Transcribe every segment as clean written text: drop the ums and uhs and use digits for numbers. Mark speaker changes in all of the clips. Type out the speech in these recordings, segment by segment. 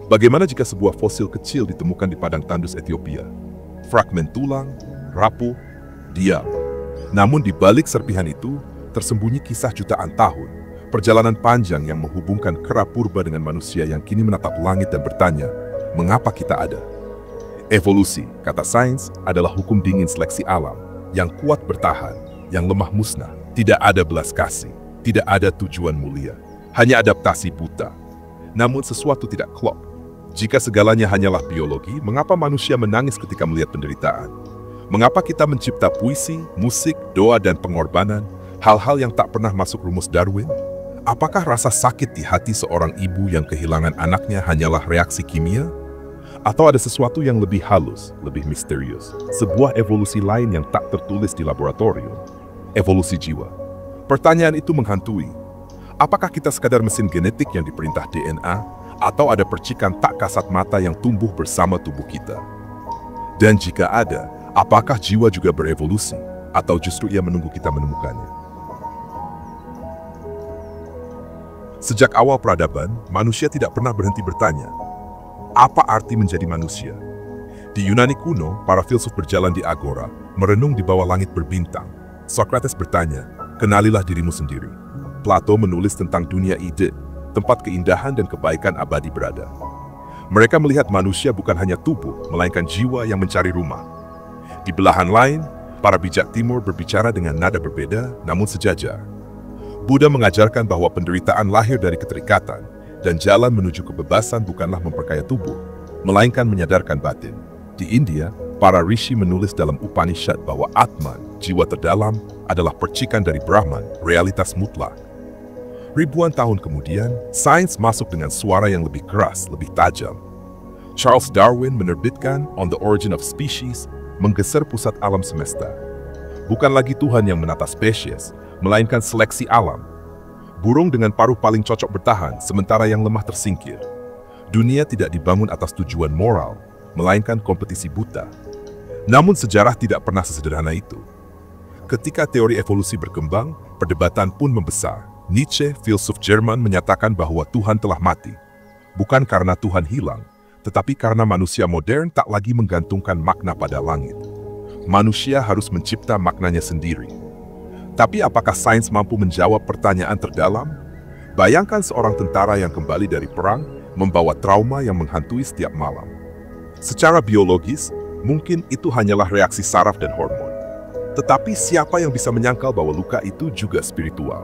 Speaker 1: Bagaimana jika sebuah fosil kecil ditemukan di padang tandus Ethiopia? Fragmen tulang, rapuh, diam. Namun di balik serpihan itu, tersembunyi kisah jutaan tahun, perjalanan panjang yang menghubungkan kera purba dengan manusia yang kini menatap langit dan bertanya, mengapa kita ada? Evolusi, kata sains, adalah hukum dingin seleksi alam, yang kuat bertahan, yang lemah musnah. Tidak ada belas kasih, tidak ada tujuan mulia, hanya adaptasi buta. Namun sesuatu tidak klop. Jika segalanya hanyalah biologi, mengapa manusia menangis ketika melihat penderitaan? Mengapa kita mencipta puisi, musik, doa, dan pengorbanan, hal-hal yang tak pernah masuk rumus Darwin? Apakah rasa sakit di hati seorang ibu yang kehilangan anaknya hanyalah reaksi kimia? Atau ada sesuatu yang lebih halus, lebih misterius? Sebuah evolusi lain yang tak tertulis di laboratorium. Evolusi jiwa. Pertanyaan itu menghantui. Apakah kita sekadar mesin genetik yang diperintah DNA? Atau ada percikan tak kasat mata yang tumbuh bersama tubuh kita? Dan jika ada, apakah jiwa juga berevolusi? Atau justru ia menunggu kita menemukannya? Sejak awal peradaban, manusia tidak pernah berhenti bertanya, apa arti menjadi manusia? Di Yunani kuno, para filsuf berjalan di agora, merenung di bawah langit berbintang. Socrates bertanya, kenalilah dirimu sendiri. Plato menulis tentang dunia ide, tempat keindahan dan kebaikan abadi berada. Mereka melihat manusia bukan hanya tubuh, melainkan jiwa yang mencari rumah. Di belahan lain, para bijak timur berbicara dengan nada berbeda, namun sejajar. Buddha mengajarkan bahwa penderitaan lahir dari keterikatan, dan jalan menuju kebebasan bukanlah memperkaya tubuh, melainkan menyadarkan batin. Di India, para rishi menulis dalam Upanishad bahwa Atman, jiwa terdalam, adalah percikan dari Brahman, realitas mutlak. Ribuan tahun kemudian, sains masuk dengan suara yang lebih keras, lebih tajam. Charles Darwin menerbitkan On the Origin of Species, menggeser pusat alam semesta. Bukan lagi Tuhan yang menata spesies, melainkan seleksi alam. Burung dengan paruh paling cocok bertahan, sementara yang lemah tersingkir. Dunia tidak dibangun atas tujuan moral, melainkan kompetisi buta. Namun sejarah tidak pernah sesederhana itu. Ketika teori evolusi berkembang, perdebatan pun membesar. Nietzsche, filsuf Jerman, menyatakan bahwa Tuhan telah mati. Bukan karena Tuhan hilang, tetapi karena manusia modern tak lagi menggantungkan makna pada langit. Manusia harus mencipta maknanya sendiri. Tapi apakah sains mampu menjawab pertanyaan terdalam? Bayangkan seorang tentara yang kembali dari perang, membawa trauma yang menghantui setiap malam. Secara biologis, mungkin itu hanyalah reaksi saraf dan hormon. Tetapi siapa yang bisa menyangkal bahwa luka itu juga spiritual?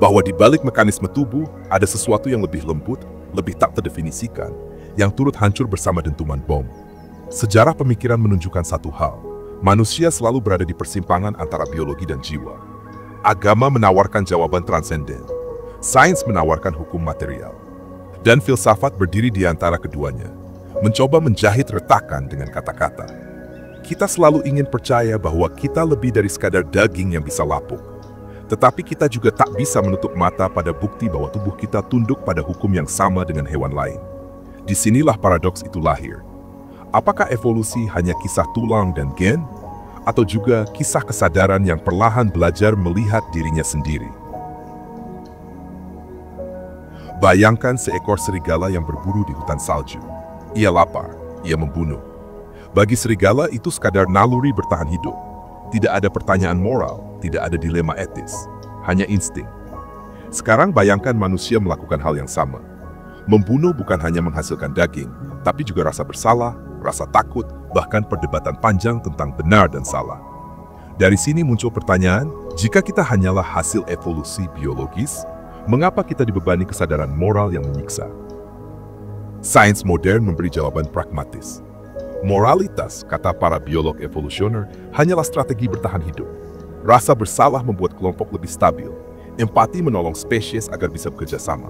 Speaker 1: Bahwa di balik mekanisme tubuh ada sesuatu yang lebih lembut, lebih tak terdefinisikan, yang turut hancur bersama dentuman bom. Sejarah pemikiran menunjukkan satu hal, manusia selalu berada di persimpangan antara biologi dan jiwa. Agama menawarkan jawaban transenden, sains menawarkan hukum material, dan filsafat berdiri di antara keduanya, mencoba menjahit retakan dengan kata-kata. Kita selalu ingin percaya bahwa kita lebih dari sekadar daging yang bisa lapuk. Tetapi kita juga tak bisa menutup mata pada bukti bahwa tubuh kita tunduk pada hukum yang sama dengan hewan lain. Disinilah paradoks itu lahir. Apakah evolusi hanya kisah tulang dan gen? Atau juga kisah kesadaran yang perlahan belajar melihat dirinya sendiri? Bayangkan seekor serigala yang berburu di hutan salju. Ia lapar, ia membunuh. Bagi serigala itu sekadar naluri bertahan hidup. Tidak ada pertanyaan moral, tidak ada dilema etis, hanya insting. Sekarang bayangkan manusia melakukan hal yang sama. Membunuh bukan hanya menghasilkan daging, tapi juga rasa bersalah, rasa takut, bahkan perdebatan panjang tentang benar dan salah. Dari sini muncul pertanyaan, jika kita hanyalah hasil evolusi biologis, mengapa kita dibebani kesadaran moral yang menyiksa? Sains modern memberi jawaban pragmatis. Moralitas, kata para biolog evolusioner, hanyalah strategi bertahan hidup. Rasa bersalah membuat kelompok lebih stabil. Empati menolong spesies agar bisa bekerja sama.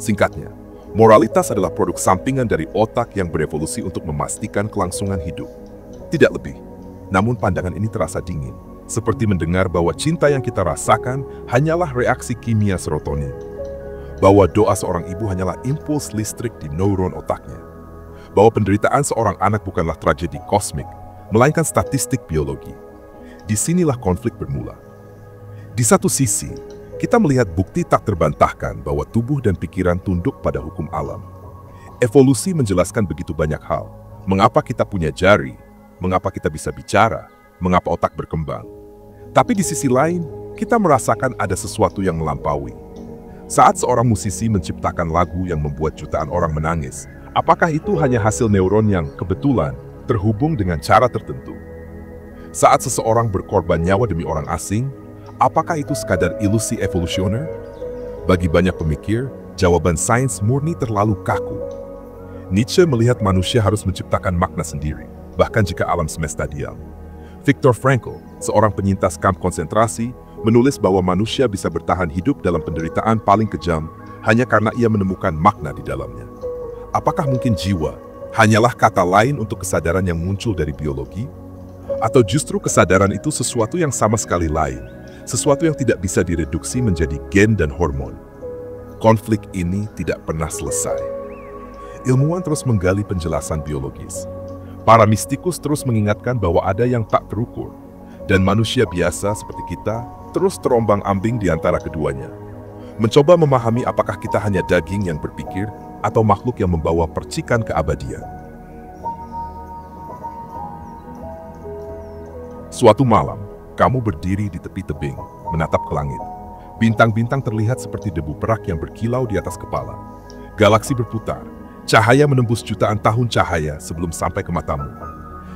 Speaker 1: Singkatnya, moralitas adalah produk sampingan dari otak yang berevolusi untuk memastikan kelangsungan hidup. Tidak lebih. Namun pandangan ini terasa dingin, seperti mendengar bahwa cinta yang kita rasakan hanyalah reaksi kimia serotonin. Bahwa doa seorang ibu hanyalah impuls listrik di neuron otaknya. Bahwa penderitaan seorang anak bukanlah tragedi kosmik, melainkan statistik biologi. Disinilah konflik bermula. Di satu sisi, kita melihat bukti tak terbantahkan bahwa tubuh dan pikiran tunduk pada hukum alam. Evolusi menjelaskan begitu banyak hal. Mengapa kita punya jari, mengapa kita bisa bicara, mengapa otak berkembang. Tapi di sisi lain, kita merasakan ada sesuatu yang melampaui. Saat seorang musisi menciptakan lagu yang membuat jutaan orang menangis, apakah itu hanya hasil neuron yang kebetulan terhubung dengan cara tertentu? Saat seseorang berkorban nyawa demi orang asing, apakah itu sekadar ilusi evolusioner? Bagi banyak pemikir, jawaban sains murni terlalu kaku. Nietzsche melihat manusia harus menciptakan makna sendiri, bahkan jika alam semesta diam. Viktor Frankl, seorang penyintas kamp konsentrasi, menulis bahwa manusia bisa bertahan hidup dalam penderitaan paling kejam hanya karena ia menemukan makna di dalamnya. Apakah mungkin jiwa hanyalah kata lain untuk kesadaran yang muncul dari biologi? Atau justru kesadaran itu sesuatu yang sama sekali lain, sesuatu yang tidak bisa direduksi menjadi gen dan hormon? Konflik ini tidak pernah selesai. Ilmuwan terus menggali penjelasan biologis. Para mistikus terus mengingatkan bahwa ada yang tak terukur, dan manusia biasa seperti kita terus terombang-ambing di antara keduanya. Mencoba memahami apakah kita hanya daging yang berpikir atau makhluk yang membawa percikan keabadian. Suatu malam, kamu berdiri di tepi tebing, menatap ke langit. Bintang-bintang terlihat seperti debu perak yang berkilau di atas kepala. Galaksi berputar, cahaya menembus jutaan tahun cahaya sebelum sampai ke matamu.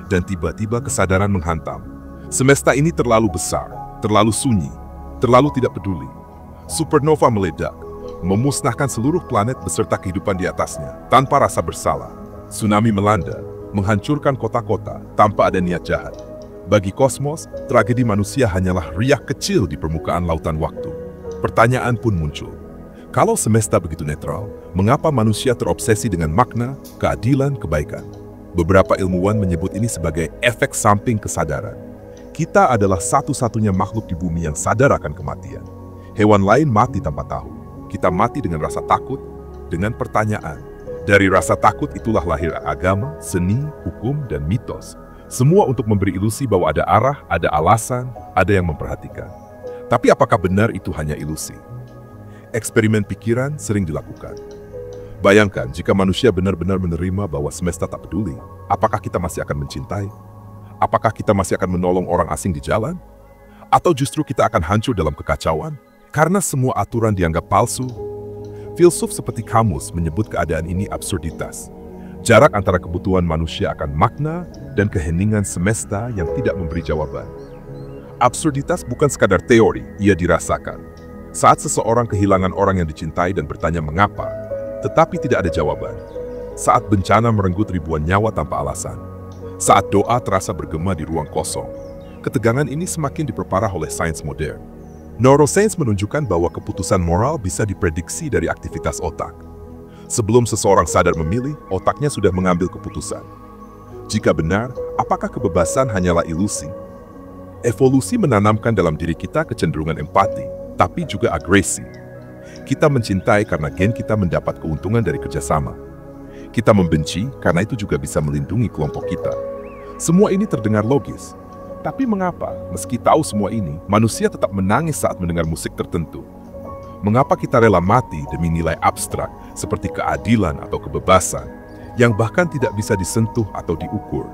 Speaker 1: Dan tiba-tiba kesadaran menghantam. Semesta ini terlalu besar, terlalu sunyi, terlalu tidak peduli. Supernova meledak, memusnahkan seluruh planet beserta kehidupan di atasnya, tanpa rasa bersalah. Tsunami melanda, menghancurkan kota-kota tanpa ada niat jahat. Bagi kosmos, tragedi manusia hanyalah riak kecil di permukaan lautan waktu. Pertanyaan pun muncul. Kalau semesta begitu netral, mengapa manusia terobsesi dengan makna, keadilan, kebaikan? Beberapa ilmuwan menyebut ini sebagai efek samping kesadaran. Kita adalah satu-satunya makhluk di bumi yang sadar akan kematian. Hewan lain mati tanpa tahu. Kita mati dengan rasa takut, dengan pertanyaan. Dari rasa takut itulah lahir agama, seni, hukum, dan mitos. Semua untuk memberi ilusi bahwa ada arah, ada alasan, ada yang memperhatikan. Tapi apakah benar itu hanya ilusi? Eksperimen pikiran sering dilakukan. Bayangkan jika manusia benar-benar menerima bahwa semesta tak peduli, apakah kita masih akan mencintai? Apakah kita masih akan menolong orang asing di jalan? Atau justru kita akan hancur dalam kekacauan? Karena semua aturan dianggap palsu? Filsuf seperti Camus menyebut keadaan ini absurditas. Jarak antara kebutuhan manusia akan makna dan keheningan semesta yang tidak memberi jawaban. Absurditas bukan sekadar teori, ia dirasakan. Saat seseorang kehilangan orang yang dicintai dan bertanya mengapa, tetapi tidak ada jawaban. Saat bencana merenggut ribuan nyawa tanpa alasan. Saat doa terasa bergema di ruang kosong. Ketegangan ini semakin diperparah oleh sains modern. Neuroscience menunjukkan bahwa keputusan moral bisa diprediksi dari aktivitas otak. Sebelum seseorang sadar memilih, otaknya sudah mengambil keputusan. Jika benar, apakah kebebasan hanyalah ilusi? Evolusi menanamkan dalam diri kita kecenderungan empati, tapi juga agresi. Kita mencintai karena gen kita mendapat keuntungan dari kerjasama. Kita membenci karena itu juga bisa melindungi kelompok kita. Semua ini terdengar logis. Tapi mengapa, meski tahu semua ini, manusia tetap menangis saat mendengar musik tertentu? Mengapa kita rela mati demi nilai abstrak seperti keadilan atau kebebasan yang bahkan tidak bisa disentuh atau diukur?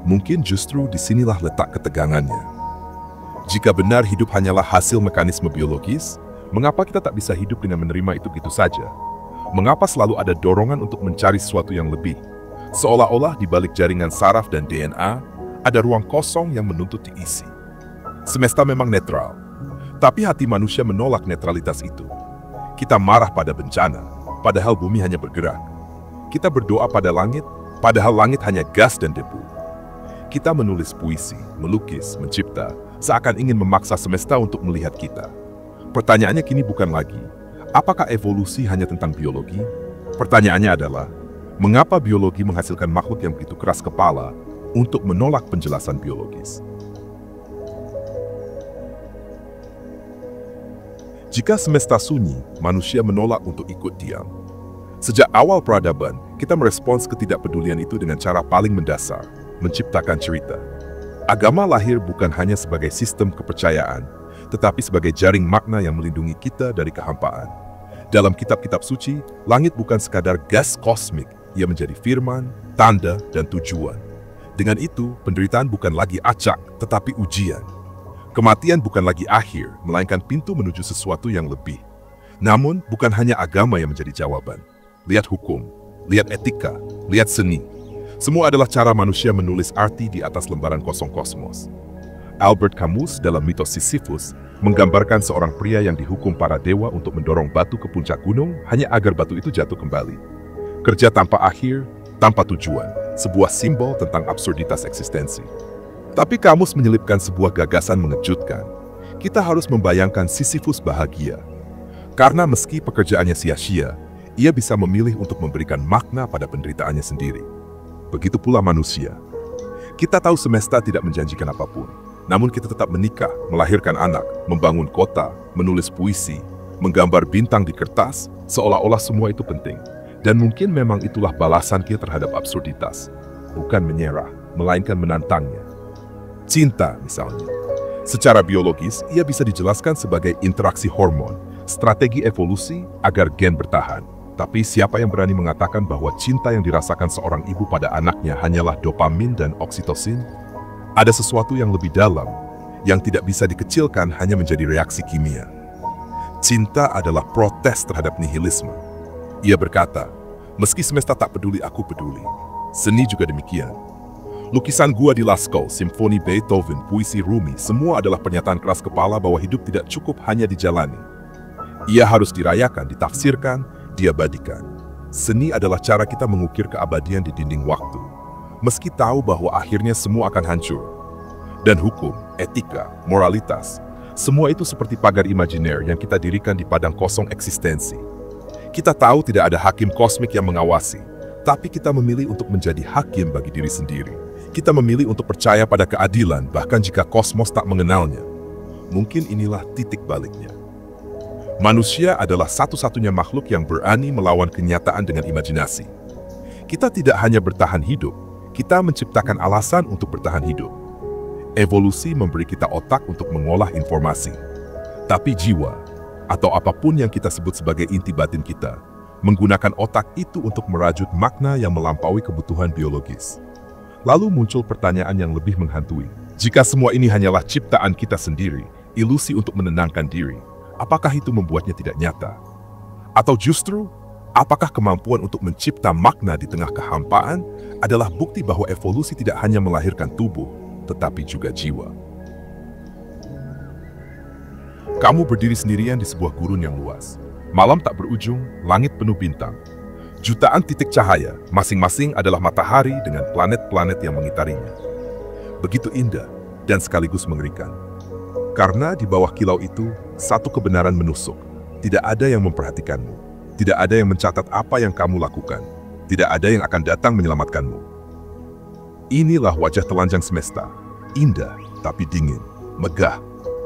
Speaker 1: Mungkin justru disinilah letak ketegangannya. Jika benar hidup hanyalah hasil mekanisme biologis, mengapa kita tak bisa hidup dengan menerima itu gitu saja? Mengapa selalu ada dorongan untuk mencari sesuatu yang lebih? Seolah-olah di balik jaringan saraf dan DNA, ada ruang kosong yang menuntut diisi. Semesta memang netral, tapi hati manusia menolak netralitas itu. Kita marah pada bencana, padahal bumi hanya bergerak. Kita berdoa pada langit, padahal langit hanya gas dan debu. Kita menulis puisi, melukis, mencipta, seakan ingin memaksa semesta untuk melihat kita. Pertanyaannya kini bukan lagi, apakah evolusi hanya tentang biologi? Pertanyaannya adalah, mengapa biologi menghasilkan makhluk yang begitu keras kepala untuk menolak penjelasan biologis? Jika semesta sunyi, manusia menolak untuk ikut diam. Sejak awal peradaban, kita merespons ketidakpedulian itu dengan cara paling mendasar, menciptakan cerita. Agama lahir bukan hanya sebagai sistem kepercayaan, tetapi sebagai jaring makna yang melindungi kita dari kehampaan. Dalam kitab-kitab suci, langit bukan sekadar gas kosmik, ia menjadi firman, tanda, dan tujuan. Dengan itu, penderitaan bukan lagi acak, tetapi ujian. Kematian bukan lagi akhir, melainkan pintu menuju sesuatu yang lebih. Namun, bukan hanya agama yang menjadi jawaban. Lihat hukum, lihat etika, lihat seni. Semua adalah cara manusia menulis arti di atas lembaran kosong kosmos. Albert Camus dalam mitos Sisyphus menggambarkan seorang pria yang dihukum para dewa untuk mendorong batu ke puncak gunung hanya agar batu itu jatuh kembali. Kerja tanpa akhir, tanpa tujuan, sebuah simbol tentang absurditas eksistensi. Tapi Camus menyelipkan sebuah gagasan mengejutkan. Kita harus membayangkan Sisyphus bahagia. Karena meski pekerjaannya sia-sia, ia bisa memilih untuk memberikan makna pada penderitaannya sendiri. Begitu pula manusia. Kita tahu semesta tidak menjanjikan apapun. Namun kita tetap menikah, melahirkan anak, membangun kota, menulis puisi, menggambar bintang di kertas, seolah-olah semua itu penting. Dan mungkin memang itulah balasan kita terhadap absurditas. Bukan menyerah, melainkan menantangnya. Cinta misalnya. Secara biologis, ia bisa dijelaskan sebagai interaksi hormon, strategi evolusi agar gen bertahan. Tapi siapa yang berani mengatakan bahwa cinta yang dirasakan seorang ibu pada anaknya hanyalah dopamin dan oksitosin? Ada sesuatu yang lebih dalam, yang tidak bisa dikecilkan hanya menjadi reaksi kimia. Cinta adalah protes terhadap nihilisme. Ia berkata, meski semesta tak peduli, aku peduli. Seni juga demikian. Lukisan gua di Lascaux, simfoni Beethoven, puisi Rumi, semua adalah pernyataan keras kepala bahwa hidup tidak cukup hanya dijalani. Ia harus dirayakan, ditafsirkan, diabadikan. Seni adalah cara kita mengukir keabadian di dinding waktu. Meski tahu bahwa akhirnya semua akan hancur. Dan hukum, etika, moralitas, semua itu seperti pagar imajiner yang kita dirikan di padang kosong eksistensi. Kita tahu tidak ada hakim kosmik yang mengawasi, tapi kita memilih untuk menjadi hakim bagi diri sendiri. Kita memilih untuk percaya pada keadilan bahkan jika kosmos tak mengenalnya. Mungkin inilah titik baliknya. Manusia adalah satu-satunya makhluk yang berani melawan kenyataan dengan imajinasi. Kita tidak hanya bertahan hidup, kita menciptakan alasan untuk bertahan hidup. Evolusi memberi kita otak untuk mengolah informasi. Tapi jiwa, atau apapun yang kita sebut sebagai inti batin kita, menggunakan otak itu untuk merajut makna yang melampaui kebutuhan biologis. Lalu muncul pertanyaan yang lebih menghantui. Jika semua ini hanyalah ciptaan kita sendiri, ilusi untuk menenangkan diri, apakah itu membuatnya tidak nyata? Atau justru, apakah kemampuan untuk mencipta makna di tengah kehampaan adalah bukti bahwa evolusi tidak hanya melahirkan tubuh, tetapi juga jiwa? Kamu berdiri sendirian di sebuah gurun yang luas. Malam tak berujung, langit penuh bintang. Jutaan titik cahaya, masing-masing adalah matahari dengan planet-planet yang mengitarinya. Begitu indah dan sekaligus mengerikan. Karena di bawah kilau itu, satu kebenaran menusuk. Tidak ada yang memperhatikanmu. Tidak ada yang mencatat apa yang kamu lakukan. Tidak ada yang akan datang menyelamatkanmu. Inilah wajah telanjang semesta. Indah, tapi dingin. Megah,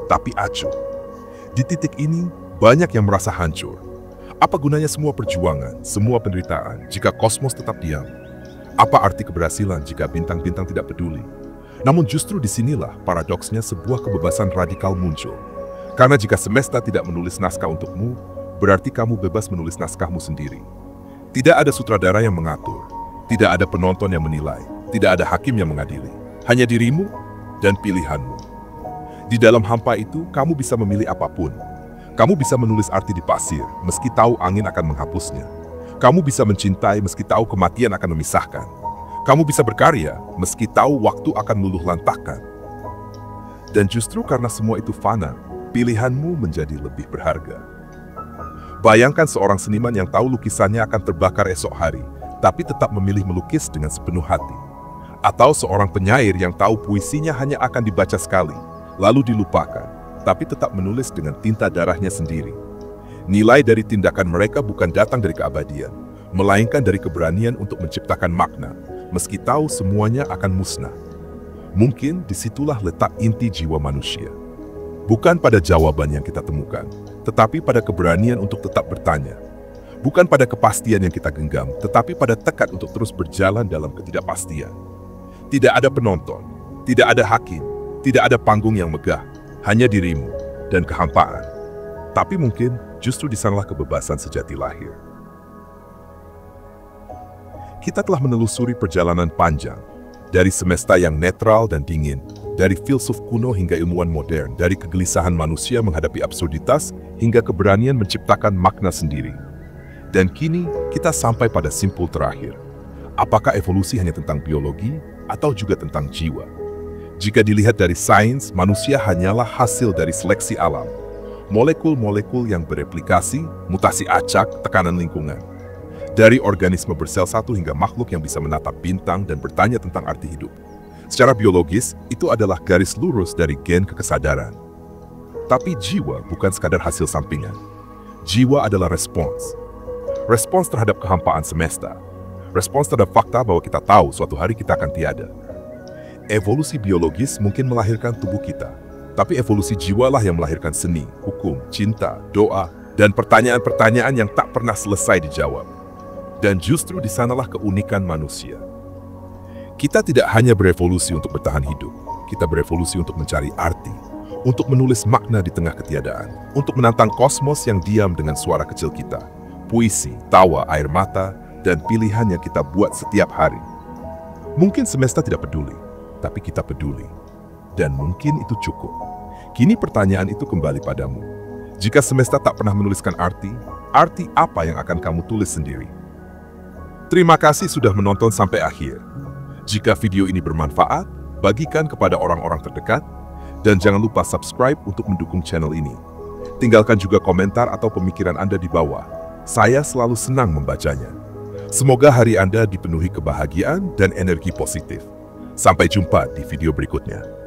Speaker 1: tapi acuh. Di titik ini, banyak yang merasa hancur. Apa gunanya semua perjuangan, semua penderitaan, jika kosmos tetap diam? Apa arti keberhasilan jika bintang-bintang tidak peduli? Namun justru disinilah paradoksnya sebuah kebebasan radikal muncul. Karena jika semesta tidak menulis naskah untukmu, berarti kamu bebas menulis naskahmu sendiri. Tidak ada sutradara yang mengatur, tidak ada penonton yang menilai, tidak ada hakim yang mengadili. Hanya dirimu dan pilihanmu. Di dalam hampa itu, kamu bisa memilih apapun. Kamu bisa menulis arti di pasir, meski tahu angin akan menghapusnya. Kamu bisa mencintai meski tahu kematian akan memisahkan. Kamu bisa berkarya, meski tahu waktu akan meluluh lantahkan. Dan justru karena semua itu fana, pilihanmu menjadi lebih berharga. Bayangkan seorang seniman yang tahu lukisannya akan terbakar esok hari, tapi tetap memilih melukis dengan sepenuh hati. Atau seorang penyair yang tahu puisinya hanya akan dibaca sekali, lalu dilupakan, tapi tetap menulis dengan tinta darahnya sendiri. Nilai dari tindakan mereka bukan datang dari keabadian, melainkan dari keberanian untuk menciptakan makna, meski tahu semuanya akan musnah. Mungkin disitulah letak inti jiwa manusia. Bukan pada jawaban yang kita temukan, tetapi pada keberanian untuk tetap bertanya. Bukan pada kepastian yang kita genggam, tetapi pada tekad untuk terus berjalan dalam ketidakpastian. Tidak ada penonton, tidak ada hakim, tidak ada panggung yang megah, hanya dirimu dan kehampaan. Tapi mungkin justru di sanalah kebebasan sejati lahir. Kita telah menelusuri perjalanan panjang, dari semesta yang netral dan dingin, dari filsuf kuno hingga ilmuwan modern, dari kegelisahan manusia menghadapi absurditas hingga keberanian menciptakan makna sendiri. Dan kini kita sampai pada simpul terakhir. Apakah evolusi hanya tentang biologi atau juga tentang jiwa? Jika dilihat dari sains, manusia hanyalah hasil dari seleksi alam. Molekul-molekul yang bereplikasi, mutasi acak, tekanan lingkungan. Dari organisme bersel satu hingga makhluk yang bisa menatap bintang dan bertanya tentang arti hidup. Secara biologis, itu adalah garis lurus dari gen ke kesadaran. Tapi jiwa bukan sekadar hasil sampingan. Jiwa adalah respons. Respons terhadap kehampaan semesta. Respons terhadap fakta bahwa kita tahu suatu hari kita akan tiada. Evolusi biologis mungkin melahirkan tubuh kita, tapi evolusi jiwalah yang melahirkan seni, hukum, cinta, doa, dan pertanyaan-pertanyaan yang tak pernah selesai dijawab. Dan justru di sanalah keunikan manusia. Kita tidak hanya berevolusi untuk bertahan hidup, kita berevolusi untuk mencari arti, untuk menulis makna di tengah ketiadaan, untuk menantang kosmos yang diam dengan suara kecil kita, puisi, tawa, air mata, dan pilihan yang kita buat setiap hari. Mungkin semesta tidak peduli, tapi kita peduli. Dan mungkin itu cukup. Kini pertanyaan itu kembali padamu. Jika semesta tak pernah menuliskan arti apa yang akan kamu tulis sendiri? Terima kasih sudah menonton sampai akhir. Jika video ini bermanfaat, bagikan kepada orang-orang terdekat, dan jangan lupa subscribe untuk mendukung channel ini. Tinggalkan juga komentar atau pemikiran Anda di bawah. Saya selalu senang membacanya. Semoga hari Anda dipenuhi kebahagiaan dan energi positif. Sampai jumpa di video berikutnya.